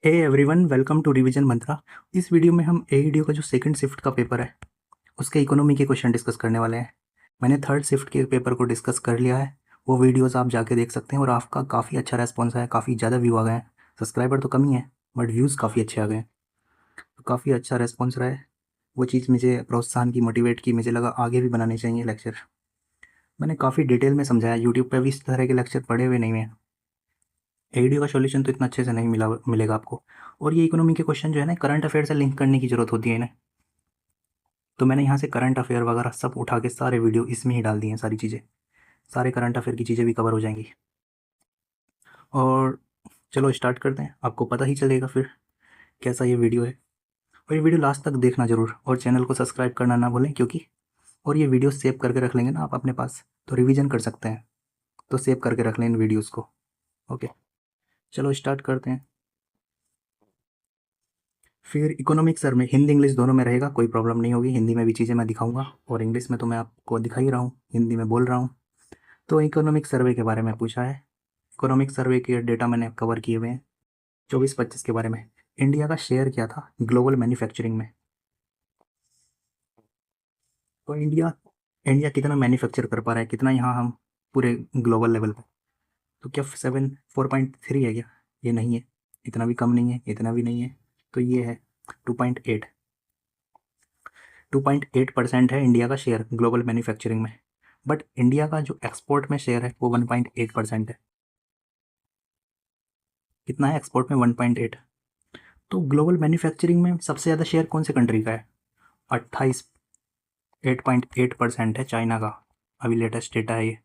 Hey everyone, welcome to revision Mantra. इस video में हम एईडीओ का जो सेकंड शिफ्ट का पेपर है उसके इकोनॉमी के क्वेश्चन डिस्कस करने वाले हैं। मैंने थर्ड शिफ्ट के पेपर को डिस्कस कर लिया है। वो वीडियोस आप जाके देख सकते हैं और आपका काफ़ी अच्छा रेस्पॉन्स है, काफ़ी ज़्यादा व्यू आ गए हैं। सब्सक्राइबर तो कम ही है बट व्यूज़ काफ़ी अच्छे आ गए हैं, तो काफ़ी अच्छा रेस्पॉन्स रहा है। वो चीज़ मुझे प्रोत्साहन की, मोटिवेट की, मुझे लगा आगे भी बनाने चाहिए लेक्चर। मैंने काफ़ी डिटेल में समझाया, यूट्यूब पर भी इस तरह के लेक्चर पढ़े हुए नहीं हैं। एईडीओ का सॉल्यूशन तो इतना अच्छे से नहीं मिलेगा आपको। और ये इकोनॉमी के क्वेश्चन जो है ना, करंट अफेयर से लिंक करने की ज़रूरत होती है इन्हें। तो मैंने यहाँ से करंट अफेयर वगैरह सब उठा के सारे वीडियो इसमें ही डाल दिए हैं, सारी चीज़ें, सारे करंट अफेयर की चीज़ें भी कवर हो जाएंगी। और चलो स्टार्ट करते हैं, आपको पता ही चलेगा फिर कैसा ये वीडियो है। और ये वीडियो लास्ट तक देखना ज़रूर, और चैनल को सब्सक्राइब करना ना भूलें, क्योंकि और ये वीडियो सेव करके रख लेंगे ना आप अपने पास, तो रिवीजन कर सकते हैं। तो सेव करके रख लें इन वीडियोज़ को। ओके, चलो स्टार्ट करते हैं। फिर इकोनॉमिक्स सर में हिंदी इंग्लिश दोनों में रहेगा, कोई प्रॉब्लम नहीं होगी। हिंदी में भी चीज़ें मैं दिखाऊंगा और इंग्लिश में तो मैं आपको दिखा ही रहा हूँ, हिंदी में बोल रहा हूँ। तो इकोनॉमिक सर्वे के बारे में पूछा है। इकोनॉमिक सर्वे के डेटा मैंने कवर किए हुए हैं 24-25 के बारे में। इंडिया का शेयर क्या था ग्लोबल मैन्युफैक्चरिंग में? तो इंडिया इंडिया कितना मैन्युफैक्चर कर पा रहा है, कितना यहाँ हम पूरे ग्लोबल लेवल पे? तो क्या 4.3 है क्या? ये नहीं है, इतना भी कम नहीं है, इतना भी नहीं है, तो ये है 2.8। 2.8% है इंडिया का शेयर ग्लोबल मैन्युफैक्चरिंग में। बट इंडिया का जो एक्सपोर्ट में शेयर है वो 1.8% है। कितना है एक्सपोर्ट में? 1.8। तो ग्लोबल मैन्युफैक्चरिंग में सबसे ज़्यादा शेयर कौन से कंट्री का है? 8.8% है चाइना का। अभी लेटेस्ट डेटा है ये,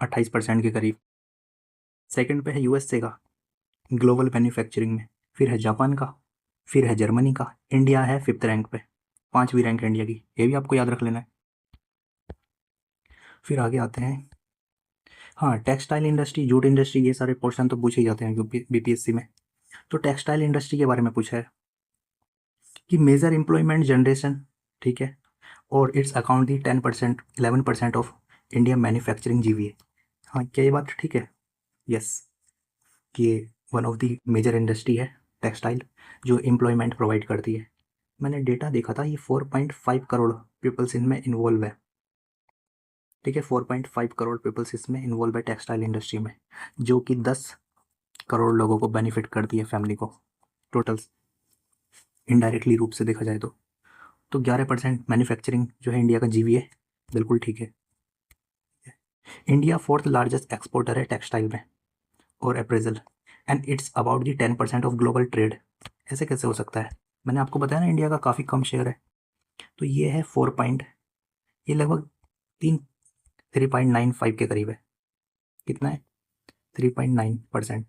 28% के करीब। सेकंड पे है यूएसए का ग्लोबल मैन्युफैक्चरिंग में, फिर है जापान का, फिर है जर्मनी का। इंडिया है 5th रैंक पे, 5वीं रैंक है इंडिया की, ये भी आपको याद रख लेना है। फिर आगे आते हैं। हाँ, टेक्सटाइल इंडस्ट्री, जूट इंडस्ट्री, ये सारे पोर्शन तो पूछे ही जाते हैं बीपीएससी में। तो टेक्सटाइल इंडस्ट्री के बारे में पूछा है कि मेजर एम्प्लॉयमेंट जनरेशन, ठीक है, और it's account the 10%, 11% of India manufacturing GVA. हाँ, क्या ये बात ठीक है? यस, कि ये one of the major industry है टेक्सटाइल, जो एम्प्लॉयमेंट प्रोवाइड करती है। मैंने डेटा देखा था, ये 4.5 करोड़ पीपल्स इनमें इन्वॉल्व है। ठीक है, 4.5 करोड़ पीपल्स इसमें इन्वॉल्व है टेक्सटाइल इंडस्ट्री में, जो कि 10 करोड़ लोगों को बेनिफिट करती है, फैमिली को, टोटल इनडायरेक्टली रूप से देखा जाए तो 11% मैन्युफैक्चरिंग जो है इंडिया का जीवी है, बिल्कुल ठीक है। इंडिया फोर्थ लार्जेस्ट एक्सपोर्टर है टेक्सटाइल में और appraisal, and it's about the 10% of global trade. ऐसे कैसे हो सकता है? मैंने आपको बताया ना इंडिया का काफ़ी कम शेयर है। तो ये है 4 पॉइंट, ये लगभग 3.95 के करीब है। कितना है? 3.9%।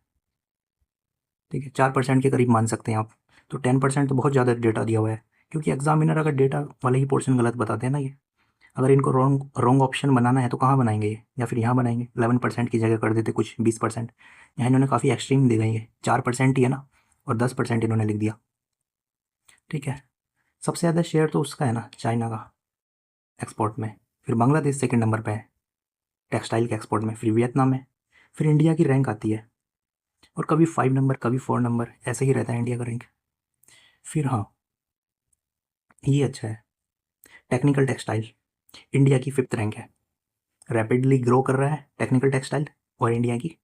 ठीक है, 4% के करीब मान सकते हैं आप। तो 10% तो बहुत ज़्यादा डेटा दिया हुआ है, क्योंकि एग्जामिनर अगर डेटा वाले ही पोर्शन गलत बताते हैं ना, ये अगर इनको रॉन्ग रॉन्ग ऑप्शन बनाना है तो कहाँ बनाएंगे ये? या फिर यहाँ बनाएंगे, 11% की जगह कर देते कुछ 20%। यहाँ इन्होंने काफ़ी एक्सट्रीम दे गई है, 4% ही है ना, और 10% इन्होंने लिख दिया। ठीक है, सबसे ज़्यादा शेयर तो उसका है ना, चाइना का एक्सपोर्ट में। फिर बांग्लादेश सेकंड नंबर पे है टेक्सटाइल के एक्सपोर्ट में, फिर वियतनाम है, फिर इंडिया की रैंक आती है। और कभी 5 नंबर, कभी 4 नंबर, ऐसे ही रहता है इंडिया का रैंक। फिर हाँ, ये अच्छा है, टेक्निकल टेक्सटाइल इंडिया की 5th रैंक है। रैपिडली ग्रो कर रहा है टेक्निकल टेक्सटाइल। और इंडिया की,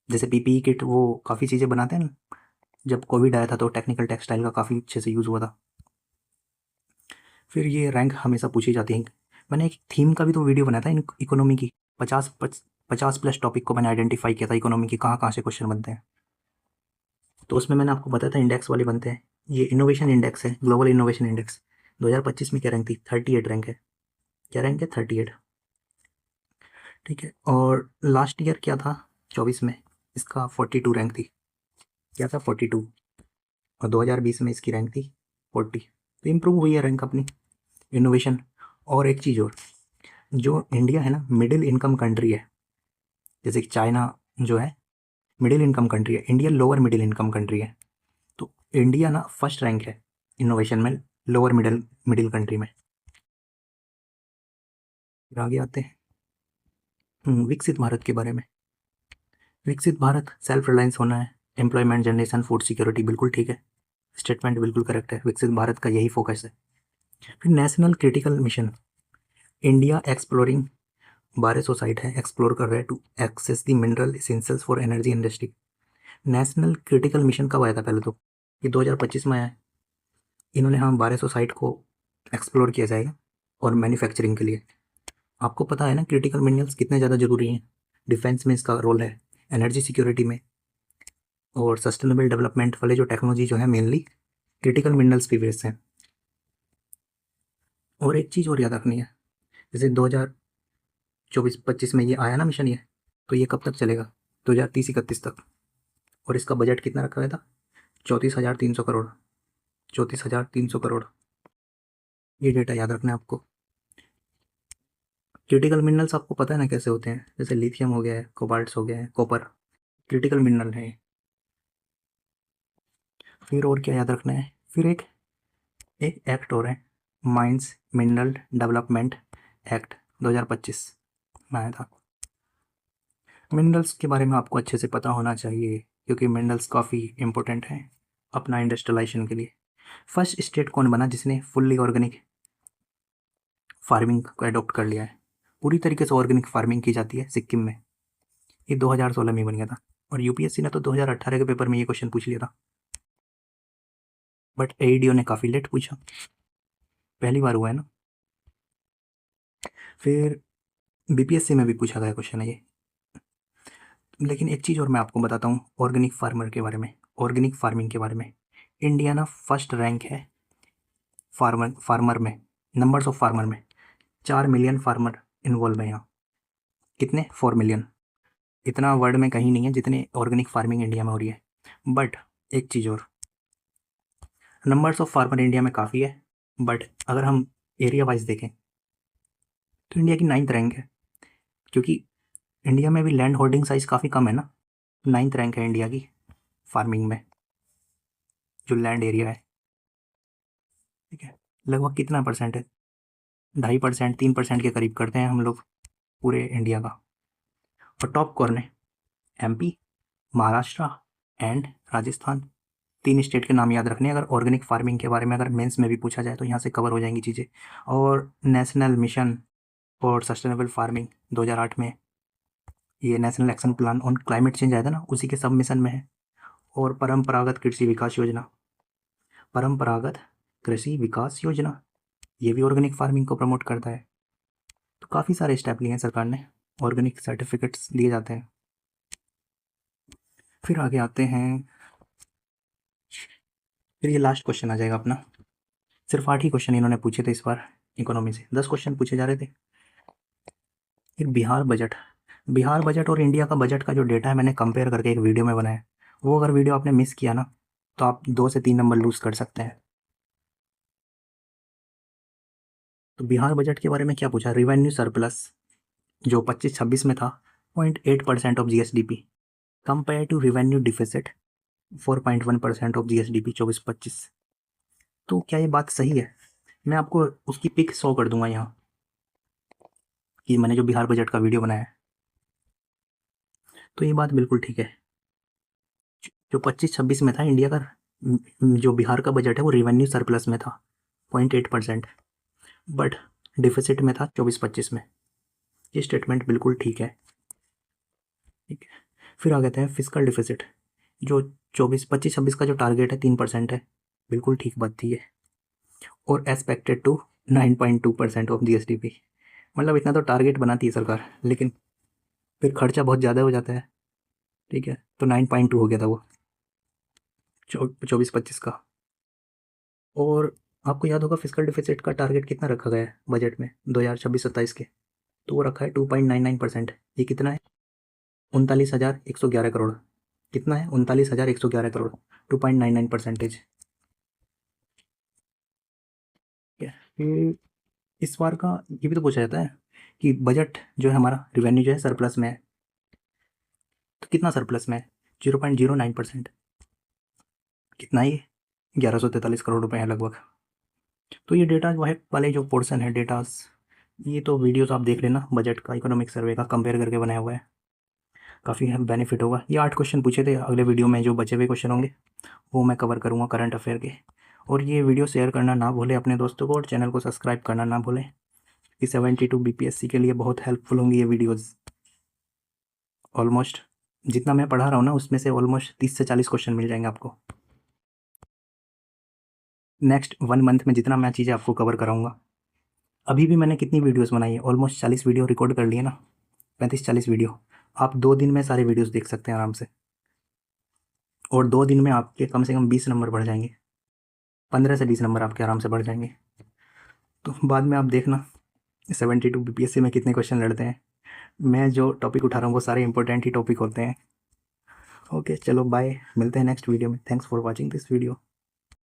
जैसे पीपीई किट, वो काफ़ी चीज़ें बनाते हैं ना, जब कोविड आया था तो टेक्निकल टेक्सटाइल का काफ़ी अच्छे से यूज़ हुआ था। फिर ये रैंक हमेशा पूछी जाती है। मैंने एक थीम का भी तो वीडियो बनाया था इकोनॉमी की, 50+ टॉपिक को मैंने आइडेंटिफाई किया था इकोनॉमी की, कहाँ कहाँ से क्वेश्चन बनते हैं। तो उसमें मैंने आपको बताया था इंडेक्स वाले बनते हैं। ये इनोवेशन इंडेक्स है, ग्लोबल इनोवेशन इंडेक्स। 2025 में क्या रैंक थी? 38 रैंक है। क्या रैंक है? 38। ठीक है, और लास्ट ईयर क्या था 24 में? इसका 42 रैंक थी। क्या था? 42। और 2020 में इसकी रैंक थी 40। तो इम्प्रूव हुई है रैंक अपनी, इनोवेशन। और एक चीज़ और, जो इंडिया है ना, मिडिल इनकम कंट्री है। जैसे कि चाइना जो है मिडिल इनकम कंट्री है, India lower middle income country है। तो इंडिया ना फर्स्ट रैंक है इनोवेशन में, लोअर मिडिल मिडिल कंट्री में। फिर आगे आते हैं विकसित भारत के बारे में। विकसित भारत सेल्फ रिलायंस होना है, एम्प्लॉयमेंट जनरेशन, फूड सिक्योरिटी, बिल्कुल ठीक है, स्टेटमेंट बिल्कुल करेक्ट है, विकसित भारत का यही फोकस है। फिर national critical mission, India exploring 1200 site है, एक्सप्लोर कर रहा है to access the mineral essentials for energy industry. National critical mission कब आया था? पहले तो ये 2025 में आया है। इन्होंने 1200 साइट को एक्सप्लोर किया जाएगा और मैन्युफैक्चरिंग के लिए। आपको पता है ना क्रिटिकल मिनरल्स कितने ज़्यादा ज़रूरी हैं, डिफेंस में इसका रोल है, एनर्जी सिक्योरिटी में, और सस्टेनेबल डेवलपमेंट वाले जो टेक्नोलॉजी जो है मेनली क्रिटिकल मिनरल्स पे बेस्ड हैं। और एक चीज़ और याद रखनी है, जैसे 2024-25 में ये आया ना मिशन, ये तो ये कब तक चलेगा? 2030-31 तक। और इसका बजट कितना रखा गया था? 34,300 करोड़। 34,300 करोड़, ये डेटा याद रखना है आपको। क्रिटिकल मिनरल्स आपको पता है ना कैसे होते हैं, जैसे लिथियम हो गया है, कोबाल्ट हो गया है, कॉपर, क्रिटिकल मिनरल है। फिर और क्या याद रखना है? फिर एक एक एक्ट और है, माइंस मिनरल डेवलपमेंट एक्ट 2025 में आया था। मिनरल्स के बारे में आपको अच्छे से पता होना चाहिए, क्योंकि मिनरल्स काफ़ी इंपॉर्टेंट हैं अपना इंडस्ट्रियलाइजेशन के लिए। फर्स्ट स्टेट कौन बना जिसने फुल्ली ऑर्गेनिक फार्मिंग को अडॉप्ट कर लिया है? पूरी तरीके से ऑर्गेनिक फार्मिंग की जाती है सिक्किम में, ये 2016 में बन गया था। और यूपीएससी ने तो 2018 के पेपर में ये क्वेश्चन पूछ लिया था, बट एईडीओ ने काफ़ी लेट पूछा, पहली बार हुआ है ना। फिर बीपीएससी में भी पूछा गया क्वेश्चन है ये। लेकिन एक चीज़ और मैं आपको बताता हूँ ऑर्गेनिक फार्मर के बारे में, ऑर्गेनिक फार्मिंग के बारे में। इंडिया ना फर्स्ट रैंक है फार्मर में, नंबर्स ऑफ फार्मर में। 4 मिलियन फार्मर इन्वॉल्व है यहाँ। कितने? 4 मिलियन। इतना वर्ल्ड में कहीं नहीं है जितने ऑर्गेनिक फार्मिंग इंडिया में हो रही है। बट एक चीज़ और, नंबर्स ऑफ फार्मर इंडिया में काफ़ी है, बट अगर हम एरिया वाइज देखें तो इंडिया की 9th रैंक है, क्योंकि इंडिया में भी लैंड होल्डिंग साइज काफ़ी कम है ना। 9th रैंक है इंडिया की फार्मिंग में, जो लैंड एरिया है। ठीक है, लगभग कितना परसेंट है? 2.5%, 3% के करीब करते हैं हम लोग पूरे इंडिया का। और टॉप कौन है? MP, Maharashtra and Rajasthan. 3 state के नाम याद रखने हैं। अगर ऑर्गेनिक फार्मिंग के बारे में अगर मेंस में भी पूछा जाए तो यहाँ से कवर हो जाएंगी चीज़ें। और national mission for sustainable farming 2008 में, ये national action plan on climate change आया था ना, उसी के सब मिशन में है। और परंपरागत कृषि विकास योजना, परंपरागत कृषि विकास योजना, ये भी ऑर्गेनिक फार्मिंग को प्रमोट करता है। तो काफ़ी सारे स्टेप लिए हैं सरकार ने, ऑर्गेनिक सर्टिफिकेट्स दिए जाते हैं। फिर आगे आते हैं, फिर ये लास्ट क्वेश्चन आ जाएगा अपना। सिर्फ 8 ही क्वेश्चन इन्होंने पूछे थे इस बार इकोनॉमी से, 10 क्वेश्चन पूछे जा रहे थे। फिर बिहार बजट, बिहार बजट और इंडिया का बजट का जो डेटा है मैंने कंपेयर करके एक वीडियो में बनाया। वो अगर वीडियो आपने मिस किया ना तो आप 2 से 3 नंबर लूज़ कर सकते हैं। तो बिहार बजट के बारे में क्या पूछा? रिवेन्यू सरप्लस जो 25-26 में था 0.8% of GSDP, compare to revenue deficit 4.1% of GSDP 24-25। तो क्या ये बात सही है? मैं आपको उसकी पिक शो कर दूंगा यहाँ, कि मैंने जो बिहार बजट का वीडियो बनाया है। तो ये बात बिल्कुल ठीक है, जो 25-26 में था इंडिया का, जो बिहार का बजट है वो रिवेन्यू सरप्लस में था 0.8%, बट डिफिसिट में था 24-25 में। ये स्टेटमेंट बिल्कुल ठीक है। ठीक है, फिर आ गए थे फिजिकल डिफिसिट, जो 25-26 का जो टारगेट है 3% है, बिल्कुल ठीक बात थी ये। और एक्सपेक्टेड टू 9.2% ऑफ जीएसडीपी, मतलब इतना तो टारगेट बनाती है सरकार, लेकिन फिर खर्चा बहुत ज़्यादा हो जाता है। ठीक है, तो 9.2 हो गया था वो 24-25 का। और आपको याद होगा फिजिकल डिफिसिट का टारगेट कितना रखा गया है बजट में 2026-27 के? तो वो रखा है 2.99%। ये कितना है? 39,111 करोड़। कितना है? 39,111 करोड़, 2.99%। ठीक है, फिर इस बार का ये भी तो पूछा जाता है कि बजट जो है हमारा, रिवेन्यू जो है सरप्लस में है, तो कितना सरप्लस में है? 0.09%। कितना ये? 1143 करोड़ रुपए है लगभग। तो ये डेटा वाले जो पोर्शन है डेटास, ये तो वीडियोस आप देख लेना, बजट का, इकोनॉमिक सर्वे का कंपेयर करके बनाया हुआ है। काफ़ी बेनिफिट होगा। ये 8 क्वेश्चन पूछे थे, अगले वीडियो में जो बचे हुए क्वेश्चन होंगे वो मैं कवर करूँगा करंट अफेयर के। और ये वीडियो शेयर करना ना भूलें अपने दोस्तों को, और चैनल को सब्सक्राइब करना ना भूलें कि 72 बीपीएससी के लिए बहुत हेल्पफुल होंगी ये वीडियोज़। ऑलमोस्ट जितना मैं पढ़ा रहा हूँ ना, उसमें से ऑलमोस्ट 30 से 40 क्वेश्चन मिल जाएंगे आपको। नेक्स्ट 1 मंथ में जितना मैं चीज़ें आपको कवर कराऊँगा। अभी भी मैंने कितनी वीडियोज़ बनाई है, ऑलमोस्ट 40 वीडियो रिकॉर्ड कर लिए ना, 35-40 वीडियो। आप 2 दिन में सारे वीडियोज़ देख सकते हैं आराम से, और 2 दिन में आपके कम से कम 20 नंबर बढ़ जाएंगे, 15 से 20 नंबर आपके आराम से बढ़ जाएंगे। तो बाद में आप देखना 72 बीपीएससी में कितने क्वेश्चन लड़ते हैं। मैं जो टॉपिक उठा रहा हूँ वो सारे इंपॉर्टेंट ही टॉपिक होते हैं। ओके चलो बाय, मिलते हैं नेक्स्ट वीडियो में। Thanks for watching this video.